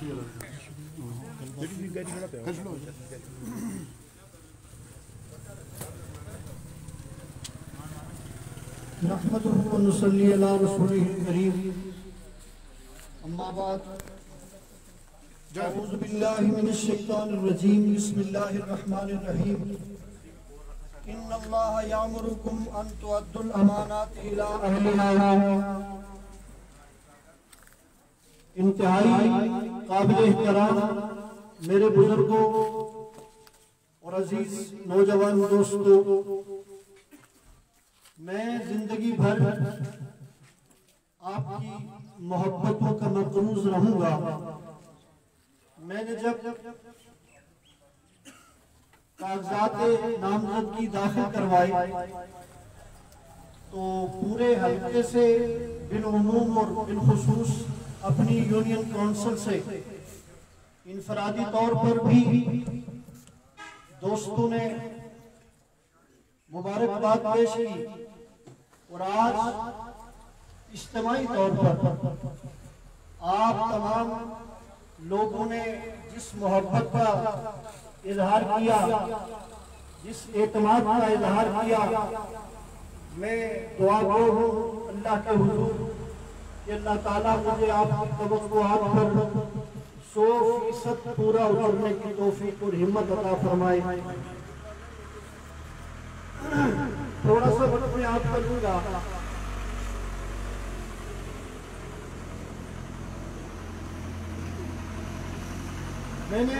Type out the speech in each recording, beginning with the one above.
نحمده ونصلي على رسوله الكريم اما بعد اعوذ بالله من الشيطان الرجيم بسم الله الرحمن الرحيم ان الله يأمركم ان تؤدوا الامانات الى اهلها. انتہائی قابل احترام میرے بزرگوں اور عزیز نوجوان دوستوں، میں زندگی بھر آپ کی محبتوں کا مقروض رہوں گا. میں نے جب کاغذات نامزدگی داخل کروائی تو پورے حلقے سے بالعموم اور بالخصوص اپنی یونین کونسل سے انفرادی طور پر بھی دوستوں نے مبارکباد پیش کی، اور آج اجتماعی طور پر آپ تمام لوگوں نے جس محبت کا اظہار کیا، جس اعتماد کا اظہار کیا، میں دعا گو ہوں اللہ کے حضور کہ اللہ تعالیٰ مجھے آپ کی توقعات پر 100% پورا اترنے کی توفیق اور ہمت عطا فرمائے. تھوڑا سا وقت میں آپ کر لوں گا. میں نے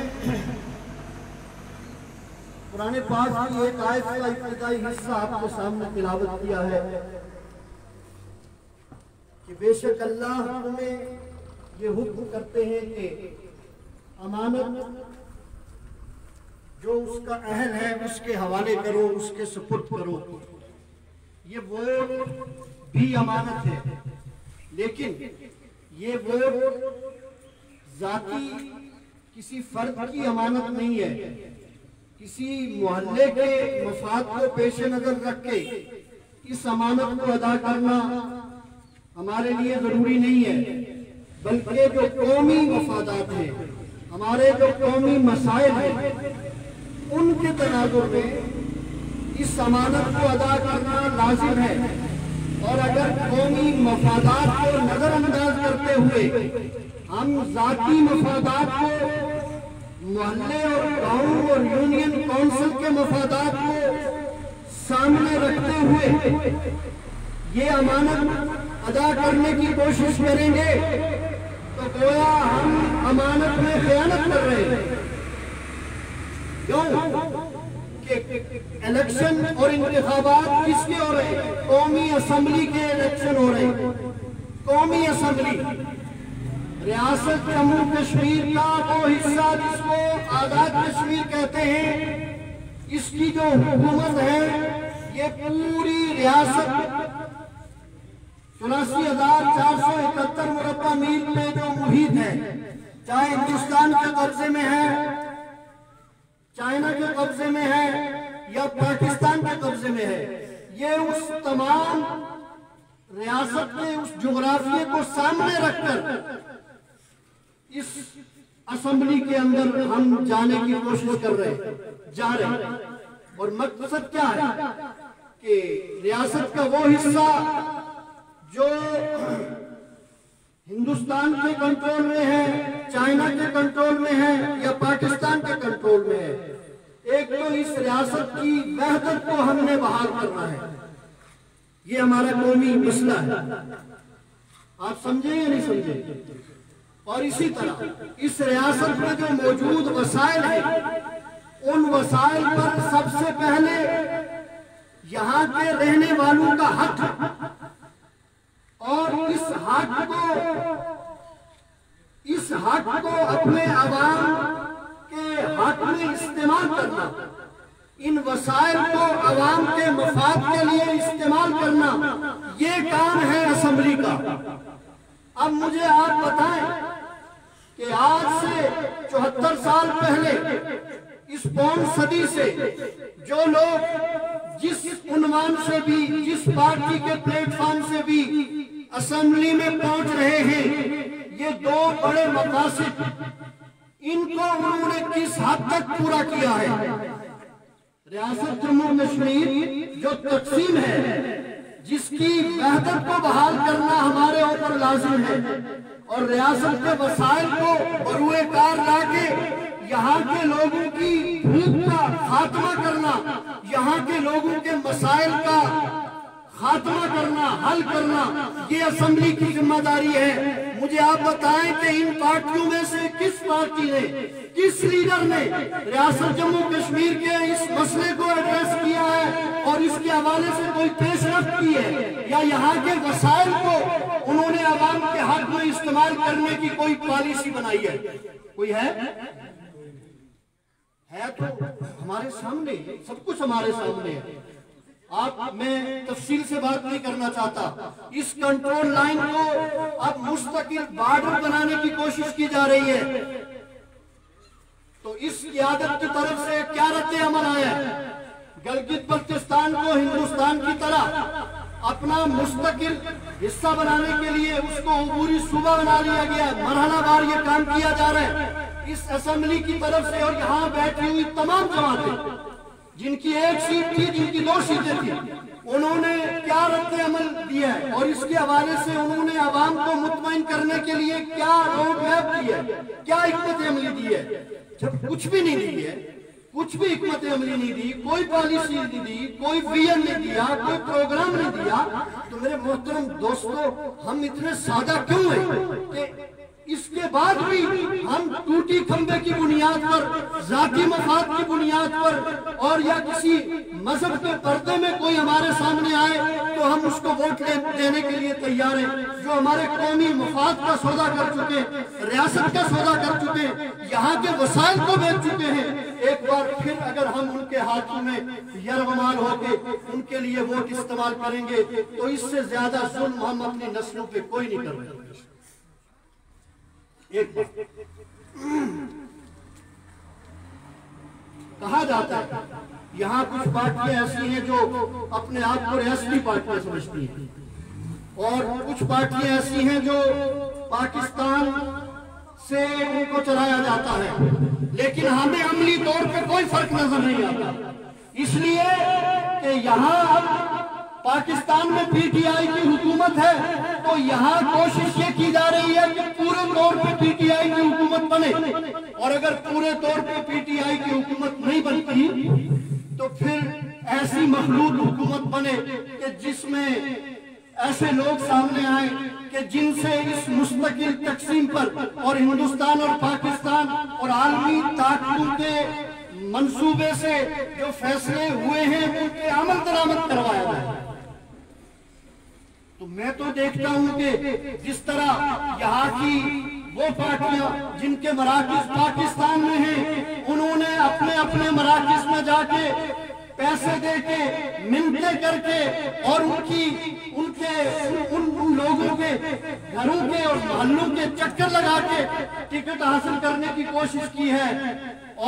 قرآن پاک کی ایک آیت کا ابتدائی حصہ آپ کے سامنے تلاوت کیا ہے کہ بے شک اللہ تمہیں یہ حکم کرتے ہیں کہ امانت جو اس کا اہل ہے اس کے حوالے کرو، اس کے سپرد کرو. یہ ووٹ بھی امانت ہے، لیکن یہ ووٹ ذاتی کسی فرد کی امانت نہیں ہے. کسی محلے کے مفاد کو پیش نظر رکھ کے اس امانت کو ادا کرنا ہمارے لیے ضروری نہیں ہے، بلکہ جو قومی مفادات ہیں، ہمارے جو قومی مسائل ہیں، ان کے تناظر میں اس امانت کو ادا کرنا لازم ہے. اور اگر قومی مفادات کو نظر انداز کرتے ہوئے ہم ذاتی مفادات کو، محلے اور گاؤں اور یونین کونسل کے مفادات کو سامنے رکھتے ہوئے یہ امانت ادا کرنے کی کوشش کریں گے تو گویا ہم امانت میں خیانت کر رہے ہیں. کیوں کہ الیکشن اور انتخابات کس کے ہو رہے ہیں؟ قومی اسمبلی کے الیکشن ہو رہے ہیں. قومی اسمبلی ریاست جموں کشمیر کا وہ حصہ جس کو آزاد کشمیر کہتے ہیں، اس کی جو حکومت ہے یہ پوری ریاست 84,471 مربع میل پہ جو محیط ہے، چاہے ہندوستان کے قبضے میں ہے، چائنا کے قبضے میں ہے یا پاکستان کے قبضے میں ہے، یہ اس تمام ریاست کے اس جغرافیے کو سامنے رکھ کر اس اسمبلی کے اندر ہم جانے کی کوشش کر رہے ہیں، جا رہے ہیں. اور مقصد کیا ہے کہ ریاست کا وہ حصہ جو ہندوستان کے کنٹرول میں ہے، چائنا کے کنٹرول میں ہے یا پاکستان کے کنٹرول میں ہے، ایک تو اس ریاست کی وحدت کو ہم نے بحال کرنا ہے. یہ ہمارا قومی مسئلہ ہے. آپ سمجھیں یا نہیں سمجھیں؟ اور اسی طرح اس ریاست میں جو موجود وسائل ہیں، ان وسائل پر سب سے پہلے یہاں کے رہنے والوں کا حق، اور اس حق کو اپنے عوام کے حق میں استعمال کرنا، ان وسائل کو عوام کے مفاد کے لیے استعمال کرنا، یہ کام ہے اسمبلی کا. اب مجھے آپ بتائیں کہ آج سے 74 سال پہلے اس پون صدی سے جو لوگ جس عنوان سے بھی، جس پارٹی کے پلیٹ فارم سے بھی اسمبلی میں پہنچ رہے ہیں، یہ دو بڑے مقاصد ان کو انہوں نے کس حد تک پورا کیا ہے؟ ریاست جموں کشمیر جو تقسیم ہے، جس کی وحدت کو بحال کرنا ہمارے اوپر لازم ہے، اور ریاست کے وسائل کو بروئے کار لا کے یہاں کے لوگوں کی بھوک کا خاتمہ کرنا، یہاں کے لوگوں کے مسائل کا خاتمہ کرنا، حل کرنا، یہ اسمبلی کی ذمہ داری ہے۔ مجھے آپ بتائیں کہ ان پارٹیوں میں سے کس پارٹی نے، کس لیڈر نے ریاست جموں کشمیر کے اس مسئلے کو ایڈریس کیا ہے اور اس کے حوالے سے کوئی پیش رفت کی ہے، یا یہاں کے وسائل کو انہوں نے عوام کے حق میں استعمال کرنے کی کوئی پالیسی بنائی ہے؟ کوئی ہے تو ہمارے سامنے، سب کچھ ہمارے سامنے ہے۔ میں تفصیل سے بات نہیں کرنا چاہتا۔ اس کنٹرول لائن کو اب مستقل بارڈر بنانے کی کوشش کی جا رہی ہے، تو اس قیادت کی طرف سے کیا رد عمل آیا ہے؟ گلگت بلتستان کو ہندوستان کی طرح اپنا مستقل حصہ بنانے کے لیے اس کو عبوری صوبہ بنا لیا گیا ہے۔ مرحلہ وار یہ کام کیا جا رہا ہے اس اسمبلی کی طرف سے، اور یہاں بیٹھی ہوئی تمام جماعتیں جن کی ایک سیٹ تھی، جن کی دو سیٹیں تھیں، انہوں نے کیا رد عمل دیا ہے، اور اس کے حوالے سے انہوں نے عوام کو مطمئن کرنے کے لیے کیا روڈ میپ دی ہے، کیا حکمت عملی دی ہے؟ جب کچھ بھی نہیں دی ہے، کچھ بھی حکمت عملی نہیں دی، کوئی پالیسی نہیں دی، کوئی ویژن نہیں دیا، کوئی پروگرام نہیں دیا، تو میرے محترم دوستو، ہم اتنے سادہ کیوں ہیں کہ اس کے بعد بھی ہم ٹوٹی کھمبے کی بنیاد پر، ذاتی مفاد کی بنیاد پر، اور یا کسی مذہب کے پردے میں کوئی ہمارے سامنے آئے تو ہم اس کو ووٹ دینے کے لیے تیار ہیں، جو ہمارے قومی مفاد کا سودا کر چکے، ریاست کا سودا کر چکے، یہاں کے وسائل کو بیچ چکے ہیں۔ ایک بار پھر اگر ہم ان کے ہاتھوں میں یرغمال ہو کے ان کے لیے ووٹ استعمال کریں گے تو اس سے زیادہ ظلم ہم اپنی نسلوں پہ کوئی نہیں کر رہے۔ کہا جاتا ہے یہاں کچھ پارٹیاں ایسی ہیں جو اپنے آپ کو ریاستی پارٹیاں سمجھتی ہیں، اور کچھ پارٹیاں ایسی ہیں جو پاکستان سے ان کو چلایا جاتا ہے، لیکن ہمیں عملی طور پہ کوئی فرق نظر نہیں آتا، اس لیے کہ یہاں اب پاکستان میں پی ٹی آئی کی حکومت ہے، تو یہاں کوشش یہ کی جا رہی ہے کہ پورے طور پہ پی ٹی آئی کی حکومت بنے، اور اگر پورے طور پہ پی ٹی آئی کی حکومت نہیں بنتی تو پھر ایسی مخلوط حکومت بنے کہ جس میں ایسے لوگ سامنے آئیں کہ جن سے اس مستقل تقسیم پر اور ہندوستان اور پاکستان اور عالمی طاقتوں کے منصوبے سے جو فیصلے ہوئے ہیں ان کے عمل درآمد کروایا جائے۔ تو میں تو دیکھتا ہوں کہ جس طرح یہاں کی وہ پارٹیاں جن کے مراکز پاکستان میں ہیں، انہوں نے اپنے اپنے مراکز میں جا کے پیسے دے کے، منتیں کر کے، اور ان لوگوں کے گھروں کے اور محلوں کے چکر لگا کے ٹکٹ حاصل کرنے کی کوشش کی ہے،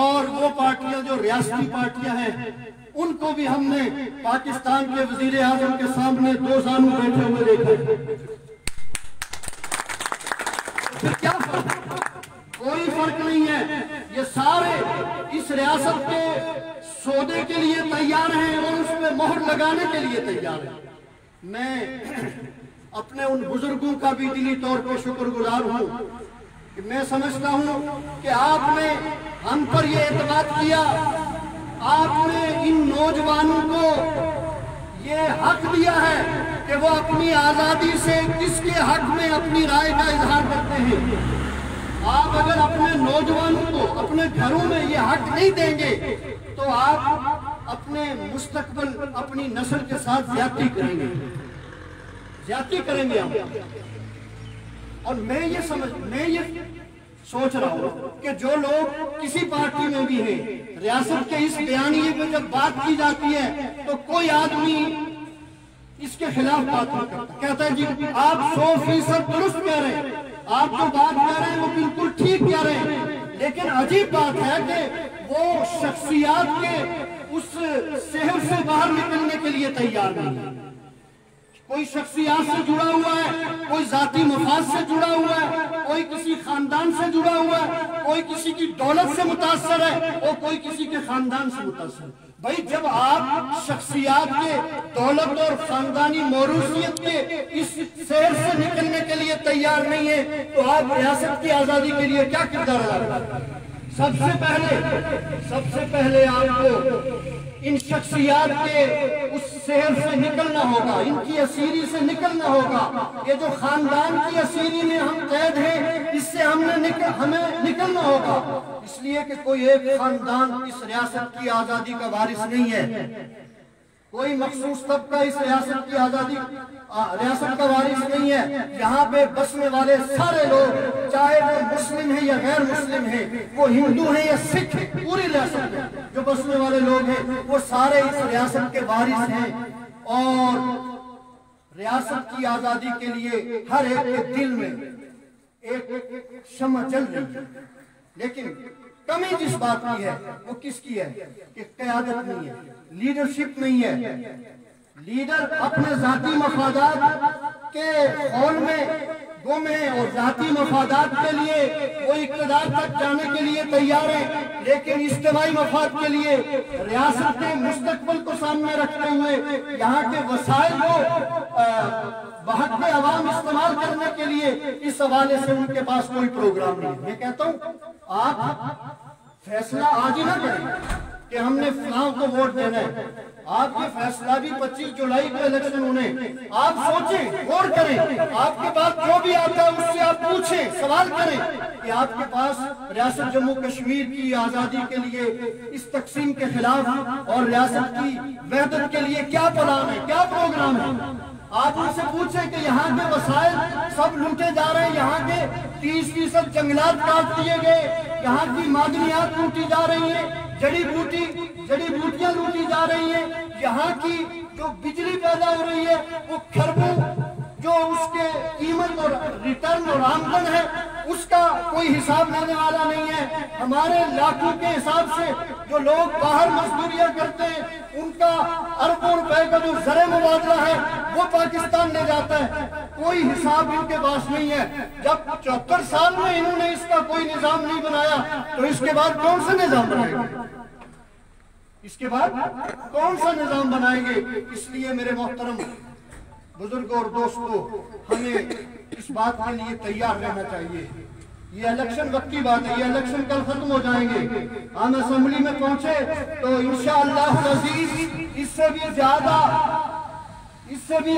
اور وہ پارٹیاں جو ریاستی پارٹیاں ہیں ان کو بھی ہم نے پاکستان کے وزیر اعظم کے سامنے دو زانو بیٹھے ہوئے دیکھا۔ پھر کیا فرق؟ کوئی فرق نہیں ہے، یہ سارے اس ریاست کے سودے کے لیے تیار ہیں اور اس پہ مہر لگانے کے لیے تیار ہیں۔ میں اپنے ان بزرگوں کا بھی دلی طور پر شکر گزار ہوں کہ میں سمجھتا ہوں کہ آپ نے ہم پر یہ اعتماد کیا، آپ نے ان نوجوانوں کو یہ حق دیا ہے کہ وہ اپنی آزادی سے کس کے حق میں اپنی رائے کا اظہار کرتے ہیں۔ آپ اگر اپنے نوجوانوں کو اپنے گھروں میں یہ حق نہیں دیں گے تو آپ اپنے مستقبل، اپنی نسل کے ساتھ زیادتی کریں گے، زیادتی کریں گے آپ۔ اور میں یہ سوچ رہا ہوں کہ جو لوگ کسی پارٹی میں بھی ہیں، ریاست کے اس بیانیے پہ جب بات کی جاتی ہے تو کوئی آدمی اس کے خلاف بات نہیں کرتا، کہتا ہے جی آپ 100% درست کہہ رہے ہیں، آپ جو بات کہہ رہے ہیں وہ بالکل ٹھیک کہہ رہے ہیں، لیکن عجیب بات ہے کہ وہ شخصیات کے اس صحن سے باہر نکلنے کے لیے تیار نہیں ہے۔ کوئی شخصیات سے جڑا ہوا ہے، کوئی ذاتی مفاد سے جڑا ہوا ہے، کوئی کسی خاندان سے جڑا ہوا ہے، کوئی کسی کی دولت سے متاثر ہے اور کوئی کسی کے خاندان سے متاثر ہے۔ بھائی جب آپ شخصیات کے، دولت اور خاندانی موروثیت کے اس سیر سے نکلنے کے لیے تیار نہیں ہیں تو آپ ریاست کی آزادی کے لیے کیا کردار ادا کرتے ہیں؟ سب سے پہلے آپ کو ان شخصیات کے اس سیر سے نکلنا ہوگا، ان کی اسیری سے نکلنا ہوگا۔ یہ جو خاندان کی اسیری میں ہم قید ہیں، اس سے ہمیں نکلنا ہوگا، اس لیے کہ کوئی ایک خاندان اس ریاست کی آزادی کا وارث نہیں ہے، کوئی مخصوص طبقہ اس ریاست کی ریاست کا وارث نہیں ہے۔ یہاں پہ بسنے والے سارے لوگ، چاہے وہ مسلم ہیں یا غیر مسلم ہیں، وہ ہندو ہیں یا سکھ ہیں، پوری ریاست میں جو بسنے والے لوگ ہیں وہ سارے اس ریاست کے وارث ہیں، اور ریاست کی آزادی کے لیے ہر ایک کے دل میں ایک شمع جل رہی ہے۔ لیکن کمی جس بات کی ہے وہ کس کی ہے کہ قیادت نہیں ہے، لیڈرشپ نہیں ہے۔ لیڈر اپنے ذاتی مفادات کے خول میں گم ہیں اور ذاتی مفادات کے لیے وہ اقتدار تک جانے کے لیے تیار ہیں، لیکن اجتماعی مفاد کے لیے ریاست کے مستقبل کو سامنے رکھتے ہوئے یہاں کے وسائل کو بحق عوام استعمال کرنے کے لیے اس حوالے سے ان کے پاس کوئی پروگرام نہیں۔ میں کہتا ہوں آپ فیصلہ آج ہی نہ کریں کہ ہم نے فلاں کو ووٹ دینا ہے، آپ یہ فیصلہ بھی 25 جولائی کو الیکشن ہونے، آپ سوچیں، غور کریں، آپ کے پاس جو بھی آتا ہے اس سے آپ پوچھیں، سوال کریں کہ آپ کے پاس ریاست جموں کشمیر کی آزادی کے لیے اس تقسیم کے خلاف اور ریاست کی وحدت کے لیے کیا پلان ہے، کیا پروگرام ہے۔ آپ ان سے پوچھیں کہ یہاں کے وسائل سب لوٹے جا رہے ہیں، یہاں کے 30% جنگلات کاٹ دیے گئے، یہاں کی معدنیات لوٹی جا رہی ہیں، جڑی بوٹیاں لوٹی جا رہی ہیں، یہاں کی جو بجلی پیدا ہو رہی ہے وہ کھربوں جو اس کے قیمت اور ریٹرن اور آمدن ہے اس کا کوئی حساب لینے والا نہیں ہے۔ ہمارے لاکھوں کے حساب سے جو لوگ باہر مزدوریاں کرتے ہیں ان کا اربوں روپے کا جو زر مبادلہ ہے وہ پاکستان لے جاتا ہے، کوئی حساب ان کے پاس نہیں ہے۔ جب 74 سال میں انہوں نے اس کا کوئی نظام نہیں بنایا تو اس کے بعد کون سا نظام بنائیں گے؟ اس کے بعد کون سا نظام بنائیں گے؟ اس لیے میرے محترم بزرگوں اور دوستوں، ہمیں اس بات کے لیے تیار رہنا چاہیے۔ یہ الیکشن وقت کی بات ہے، یہ الیکشن کل ختم ہو جائیں گے، ہم اسمبلی میں پہنچے تو انشاءاللہ العزیز اس سے بھی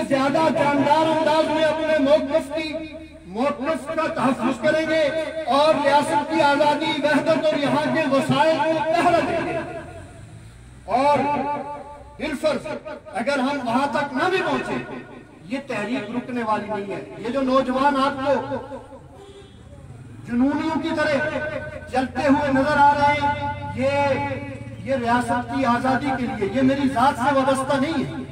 زیادہ جاندار انداز میں اپنے موقف کا تحفظ کریں گے اور ریاست کی آزادی، وحدت اور یہاں کے وسائل کو پہرا دیں گے۔ اور بالفرض اگر ہم وہاں تک نہ بھی پہنچے، یہ تحریک رکنے والی نہیں ہے۔ یہ جو نوجوان آپ کو جنونیوں کی طرح چلتے ہوئے نظر آ رہے ہیں، یہ ریاست کی آزادی کے لیے، یہ میری ذات سے وابستہ نہیں ہے،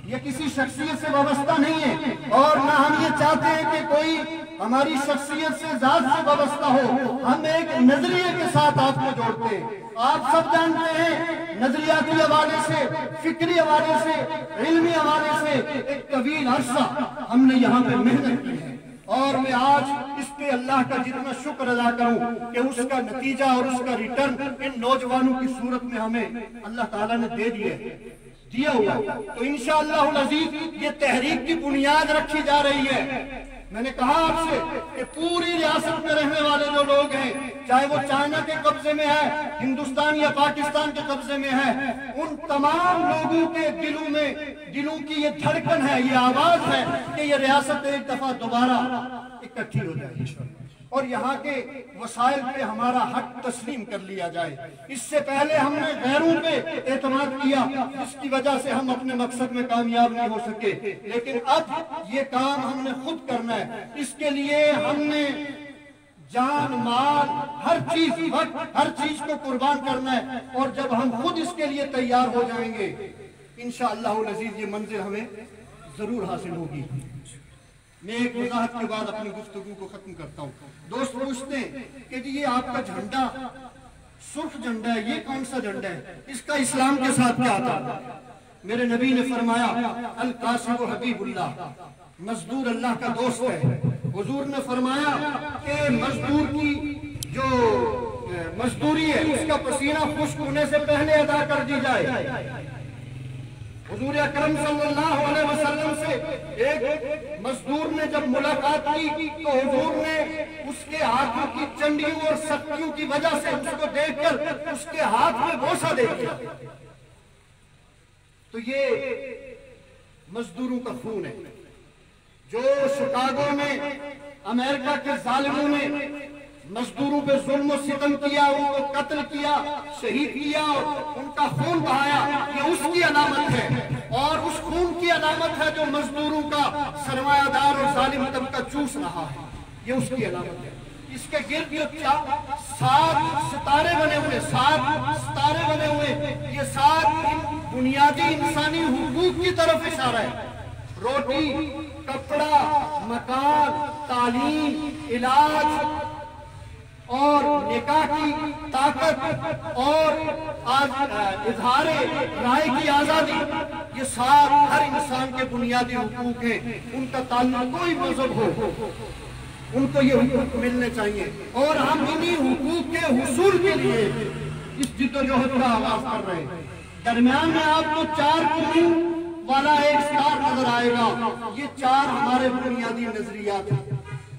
یہ کسی شخصیت سے وابستہ نہیں ہے، اور نہ ہم یہ چاہتے ہیں کہ کوئی ہماری شخصیت سے، ذات سے وابستہ ہو۔ ہم ایک نظریے کے ساتھ آپ کو جوڑتے ہیں۔ آپ سب جانتے ہیں نظریاتی حوالے سے، فکری حوالے سے، علمی حوالے سے ایک طویل عرصہ ہم نے یہاں پہ محنت کی ہے، اور میں آج اس پہ اللہ کا جتنا شکر ادا کروں کہ اس کا نتیجہ اور اس کا ریٹرن ان نوجوانوں کی صورت میں ہمیں اللہ تعالیٰ نے دیا ہوا۔ تو انشاءاللہ العزیز یہ تحریک کی بنیاد رکھی جا رہی ہے۔ میں نے کہا آپ سے کہ پوری ریاست میں رہنے والے جو لوگ ہیں، چاہے وہ چائنا کے قبضے میں ہے، ہندوستان یا پاکستان کے قبضے میں ہے، ان تمام لوگوں کے دلوں کی یہ دھڑکن ہے، یہ آواز ہے کہ یہ ریاست ایک دفعہ دوبارہ اکٹھی ہو جائے اور یہاں کے وسائل پہ ہمارا حق تسلیم کر لیا جائے۔ اس سے پہلے ہم نے غیروں پہ اعتماد کیا جس کی وجہ سے ہم اپنے مقصد میں کامیاب نہیں ہو سکے، لیکن اب یہ کام ہم نے خود کرنا ہے۔ اس کے لیے ہم نے جان، مال، ہر چیز کو قربان کرنا ہے، اور جب ہم خود اس کے لیے تیار ہو جائیں گے انشاءاللہ العزیز یہ منزل ہمیں ضرور حاصل ہوگی۔ میں ایک وضاحت کے بعد اپنی گفتگو کو ختم کرتا ہوں۔ دوست پوچھتے ہیں کہ جی یہ آپ کا جھنڈا سرخ جھنڈا ہے، یہ کون سا جھنڈا ہے، اس کا اسلام کے ساتھ کیا تعلق ہے؟ میرے نبی نے فرمایا القاسم حبیب اللہ، مزدور اللہ کا دوست ہے۔ حضور نے فرمایا کہ مزدور کی جو مزدوری ہے اس کا پسینہ خشک ہونے سے پہلے ادا کر دی جائے۔ حضور اکرم صلی اللہ علیہ وسلم سے ایک مزدور نے جب ملاقات کی تو حضور نے اس کے ہاتھوں کی چنڈیوں اور سختیوں کی وجہ سے اس کو دیکھ کر اس کے ہاتھ میں بوسہ دے دیا۔ تو یہ مزدوروں کا خون ہے۔ جو شکاگو میں امریکہ کے ظالموں نے مزدوروں پہ ظلم و ستم کیا، ان کو قتل کیا، شہید کیا اور ان کا خون بہایا، یہ اس کی علامت ہے، اور اس خون کی علامت ہے جو مزدوروں کا سرمایہ دار اور ظالم طبقہ چوس رہا ہے، یہ اس کی علامت ہے۔ اس کے گرد جو 7 ستارے بنے ہوئے، یہ 7 بنیادی انسانی حقوق کی طرف اشارہ ہے۔ روٹی، کپڑا، مکان، تعلیم، علاج اور نکاح کی طاقت اور اظہار رائے کی آزادی، یہ 7 ہر انسان کے بنیادی حقوق ہیں۔ ان کا تعلق کوئی مذہب ہو، ان کو یہ حقوق ملنے چاہیے، اور ہم انہی حقوق کے حصول کے لیے اس جدوجہد کا آغاز کر رہے ہیں۔ درمیان میں آپ کو 4 کونوں والا ایک سٹار نظر آئے گا۔ یہ 4 ہمارے بنیادی نظریات ہیں،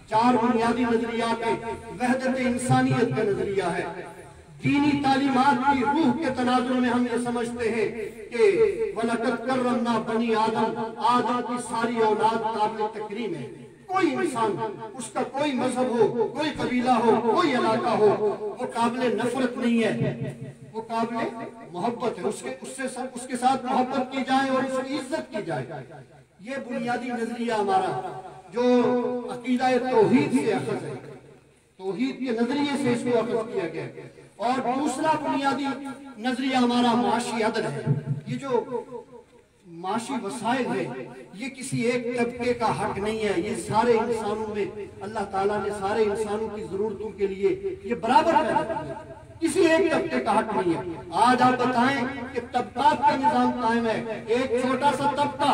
4 بنیادی نظریات ہیں۔ وحدت انسانیت کا نظریہ ہے۔ دینی تعلیمات کی روح کے تناظر میں ہم یہ سمجھتے ہیں کہ وَلَقَدْ كَرَّمْنَا بَنِي آدم کی ساری اولاد قابل تکریم ہے۔ کوئی انسان، اس کا کوئی مذہب ہو، کوئی قبیلہ ہو، کوئی علاقہ ہو، وہ قابل نفرت نہیں ہے، وہ قابل محبت ہے۔ اس کے ساتھ محبت کی جائے اور اس کی عزت کی جائے۔ یہ بنیادی نظریہ ہمارا جو عقیدہ توحید سے اخذ ہے، توحید کے نظریے سے اس کو اخذ کیا گیا ہے۔ اور دوسرا بنیادی نظریہ ہمارا معاشی عدل ہے۔ یہ جو معاشی وسائل ہے یہ کسی ایک طبقے کا حق نہیں ہے، یہ سارے انسانوں میں اللہ تعالیٰ نے سارے انسانوں کی ضرورتوں کے لیے یہ برابر پیدا کیا، کسی ایک طبقے کا حق نہیں ہے۔ آج آپ بتائیں کہ طبقات کا نظام قائم ہے، ایک چھوٹا سا طبقہ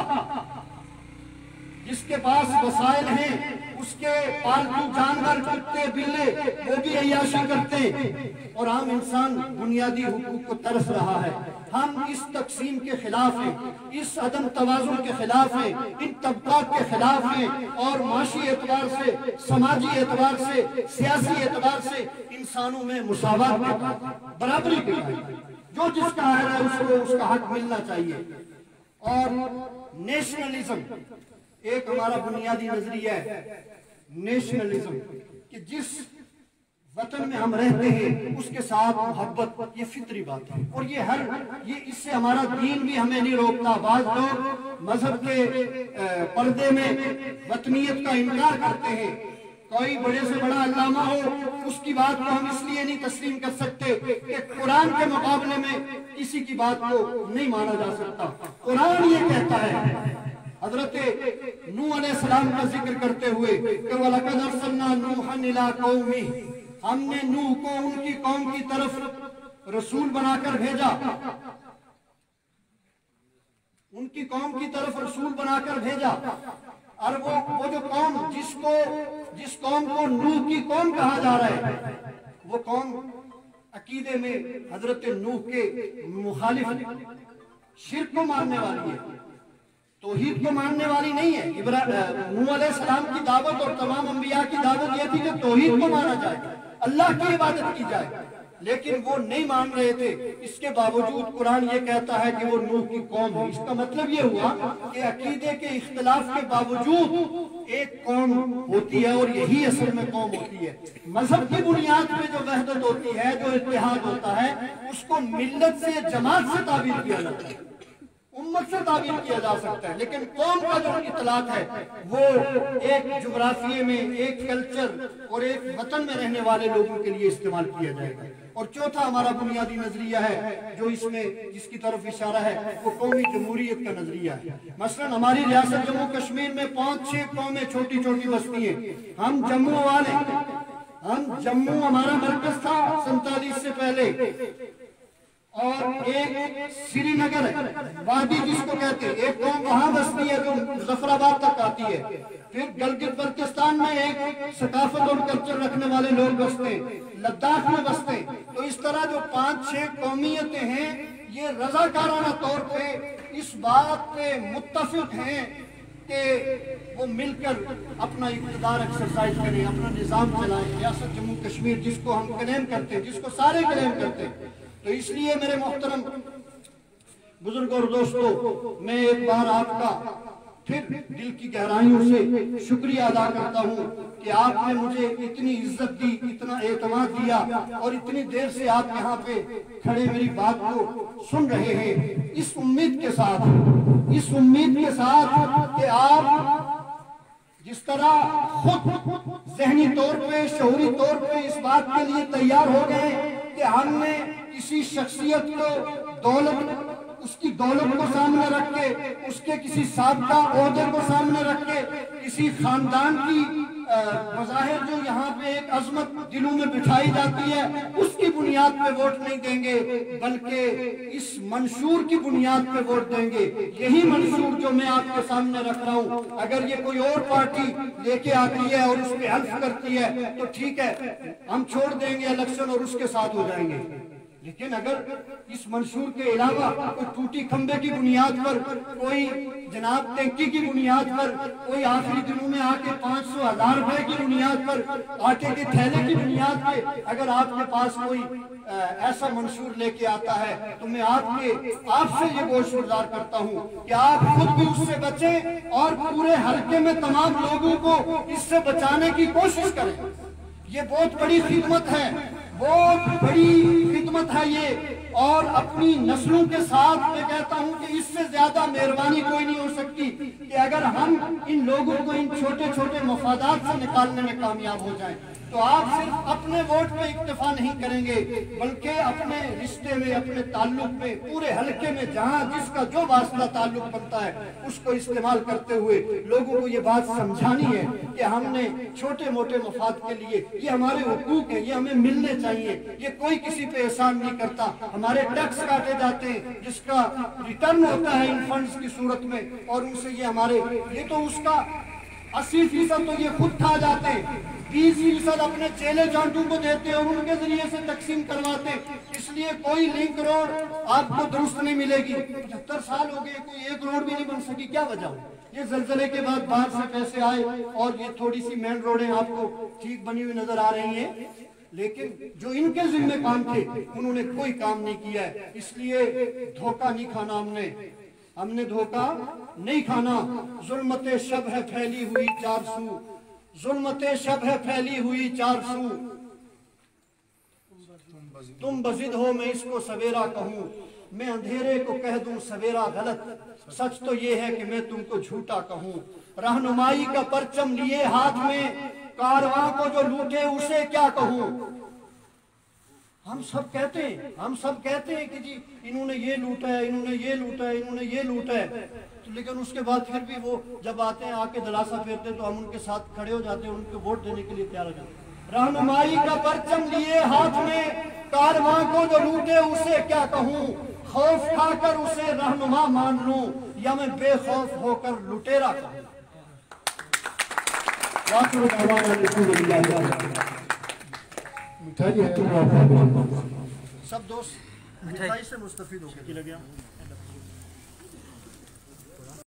جس کے پاس وسائل ہیں، اس کے پالتو جانور، کتے بلے، وہ بھی عیاشی کرتے ہیں، اور عام انسان بنیادی حقوق کو ترس رہا ہے۔ ہم اس تقسیم کے خلاف ہیں، اس عدم توازن کے خلاف ہیں، ان طبقات کے خلاف ہیں، اور معاشی اعتبار سے، سماجی اعتبار سے، سیاسی اعتبار سے انسانوں میں مساوات کے، برابری کے قائل، جو جس کا حق ہے اس کو اس کا حق ملنا چاہیے۔ اور نیشنلزم ایک ہمارا بنیادی نظریہ ہے، نیشنلزم، کہ جس وطن میں ہم رہتے ہیں اس کے ساتھ محبت، یہ فطری بات ہے، اور یہ اس سے ہمارا دین بھی ہمیں نہیں روکتا۔ بعض لوگ مذہب کے پردے میں وطنیت کا انکار کرتے ہیں، کوئی بڑے سے بڑا علامہ ہو اس کی بات کو ہم اس لیے نہیں تسلیم کر سکتے کہ قرآن کے مقابلے میں کسی کی بات کو نہیں مانا جا سکتا۔ قرآن یہ کہتا ہے، حضرت نوح علیہ السلام کا ذکر کرتے ہوئے کہ وَلَقَدْ أَرْسَلْنَا نُوحًا إِلَىٰ قَوْمِهِ، ہم نے نوح کو ان کی قوم کی طرف رسول بنا کر بھیجا، ان کی قوم کی طرف رسول بنا کر بھیجا۔ اور وہ جو قوم جس قوم کو نوح کی قوم کہا جا رہا ہے، وہ قوم عقیدے میں حضرت نوح کے مخالف ہے، شرک کو ماننے والی ہے، توحید کو ماننے والی نہیں ہے۔ نوح علیہ السلام کی دعوت اور تمام انبیاء کی دعوت یہ تھی کہ توحید کو مانا جائے، اللہ کی عبادت کی جائے، لیکن وہ نہیں مان رہے تھے۔ اس کے باوجود قرآن یہ کہتا ہے کہ وہ نوح کی قوم ہے۔ اس کا مطلب یہ ہوا کہ عقیدے کے اختلاف کے باوجود ایک قوم ہوتی ہے، اور یہی اصل میں قوم ہوتی ہے۔ مذہب کی بنیاد پہ جو وحدت ہوتی ہے، جو اتحاد ہوتا ہے، اس کو ملت سے، جماعت سے تعبیر کیا جاتا ہے، امت سے تعبیر کیا جا سکتا ہے، لیکن قوم کا جو اطلاق ہے وہ ایک جغرافیے میں، ایک کلچر اور ایک وطن میں رہنے والے لوگوں کے لیے استعمال کیا جائے گا۔ اور چوتھا ہمارا بنیادی نظریہ ہے جو اس میں جس کی طرف اشارہ ہے، وہ قومی جمہوریت کا نظریہ ہے۔ مثلا ہماری ریاست جموں کشمیر میں 5-6 قومیں، چھوٹی چھوٹی بستی ہیں۔ ہم جموں والے، جموں ہمارا مرکز تھا 47 سے پہلے، اور ایک سری نگر وادی جس کو کہتے ہیں، ایک قوم وہاں بستی ہے جو ظفر آباد تک آتی ہے، پھر گلگت بلتستان میں ایک ثقافت اور کلچر رکھنے والے لوگ بستے ہیں، لداخ میں بستے ہیں۔ تو اس طرح جو 5-6 قومیتیں ہیں یہ رضاکارانہ طور پہ اس بات پہ متفق ہیں کہ وہ مل کر اپنا اقتدار ایکسرسائز کریں، اپنا نظام چلائیں، ریاست جموں کشمیر جس کو ہم کلیم کرتے ہیں، جس کو سارے کلیم کرتے ہیں۔ تو اس لیے میرے محترم بزرگ اور دوستو، میں ایک بار آپ کا پھر دل کی گہرائیوں سے شکریہ ادا کرتا ہوں کہ آپ نے مجھے اتنی عزت دی، اتنا اعتماد دیا اور اتنی دیر سے آپ یہاں پہ کھڑے میری بات کو سن رہے ہیں، اس امید کے ساتھ کہ آپ جس طرح خود ذہنی طور پہ، شعوری طور پہ اس بات کے لیے تیار ہو گئے کہ ہم نے کسی شخصیت کو اس کی دولت کو سامنے رکھ کے، اس کے کسی سابقہ عہدے کو سامنے رکھ کے، کسی خاندان کی بظاہر جو یہاں پہ ایک عظمت دلوں میں بٹھائی جاتی ہے اس کی بنیاد پہ ووٹ نہیں دیں گے، بلکہ اس منشور کی بنیاد پہ ووٹ دیں گے۔ یہی منشور جو میں آپ کے سامنے رکھ رہا ہوں، اگر یہ کوئی اور پارٹی لے کے آتی ہے اور اس پہ حلف کرتی ہے تو ٹھیک ہے، ہم چھوڑ دیں گے الیکشن اور اس کے ساتھ ہو جائیں گے، لیکن اگر اس منشور کے علاوہ کوئی ٹوٹی کھمبے کی بنیاد پر، کوئی جناب ٹینکی کی بنیاد پر، کوئی آخری دنوں میں آ کے 500,000 روپے کی بنیاد پر، آٹے کے تھیلے کی بنیاد پہ اگر آپ کے پاس کوئی ایسا منشور لے کے آتا ہے تو میں آپ سے یہ گوش گزار کرتا ہوں کہ آپ خود بھی اس سے بچیں اور پورے حلقے میں تمام لوگوں کو اس سے بچانے کی کوشش کریں۔ یہ بہت بڑی خدمت ہے، بہت بڑی خدمت ہے یہ، اور اپنی نسلوں کے ساتھ میں کہتا ہوں کہ اس سے زیادہ مہربانی کوئی نہیں ہو سکتی کہ اگر ہم ان لوگوں کو ان چھوٹے چھوٹے مفادات سے نکالنے میں کامیاب ہو جائیں تو آپ صرف اپنے ووٹ پہ اکتفا نہیں کریں گے، بلکہ اپنے رشتے میں، اپنے تعلق میں، پورے حلقے میں جہاں جس کا جو واسطہ تعلق بنتا ہے اس کو استعمال کرتے ہوئے لوگوں کو یہ بات سمجھانی ہے کہ ہم نے چھوٹے موٹے مفاد کے لیے، یہ ہمارے حقوق ہیں، یہ ہمیں ملنے چاہیے، یہ کوئی کسی پہ احسان نہیں کرتا، ہمارے ٹیکس کاٹے جاتے ہیں جس کا ریٹرن ہوتا ہے ان فنڈز کی صورت میں، اور ان سے یہ تو اس کا 80% تو یہ خود کھا جاتے ہیں، 20% اپنے چیلے چانٹوں کو دیتے ہیں اور ان کے ذریعے سے تقسیم کرواتے ہیں۔ اس لیے کوئی لنک روڈ آپ کو درست نہیں ملے گی، 75 سال ہو گئے کوئی ایک روڈ بھی نہیں بن سکی، کیا وجہ ہو؟ یہ زلزلے کے بعد باہر سے پیسے آئے اور یہ تھوڑی سی مین روڈیں آپ کو ٹھیک بنی ہوئی نظر آ رہی ہیں، لیکن جو ان کے ذمہ کام تھے انہوں نے کوئی کام نہیں کیا ہے۔ اس لیے دھوکہ نہیں کھانا، ہم نے دھوکہ نہیں کھانا۔ ظلمت شب ہے پھیلی ہوئی 400، ظلمت شب ہے پھیلی ہوئی 400، تم بزد ہو میں اس کو سویرا کہوں، میں اندھیرے کو کہہ دوں سویرا غلط، سچ تو یہ ہے کہ میں تم کو جھوٹا کہوں، رہنمائی کا پرچم لیے ہاتھ میں، کارواں کو جو لوٹے اسے کیا کہوں۔ ہم سب کہتے ہیں کہ جی انہوں نے یہ لوٹا ہے، انہوں نے یہ لوٹا ہے، انہوں نے یہ لوٹا ہے، لیکن اس کے بعد پھر بھی وہ جب آتے ہیں آ کے دلاسا پھیرتے ہیں تو ہم ان کے ساتھ کھڑے ہو جاتے ہیں، ان کو ووٹ دینے کے لیے تیار ہو جاتے ہیں۔ رہنمائی کا پرچم لیے ہاتھ میں، کارواں کو جو لوٹے اسے کیا کہوں، خوف کھا کر اسے رہنما مان لوں یا میں بے خوف ہو کر لٹیرا کہوں۔ سب دوست مٹھائی سے مستفید ہو کے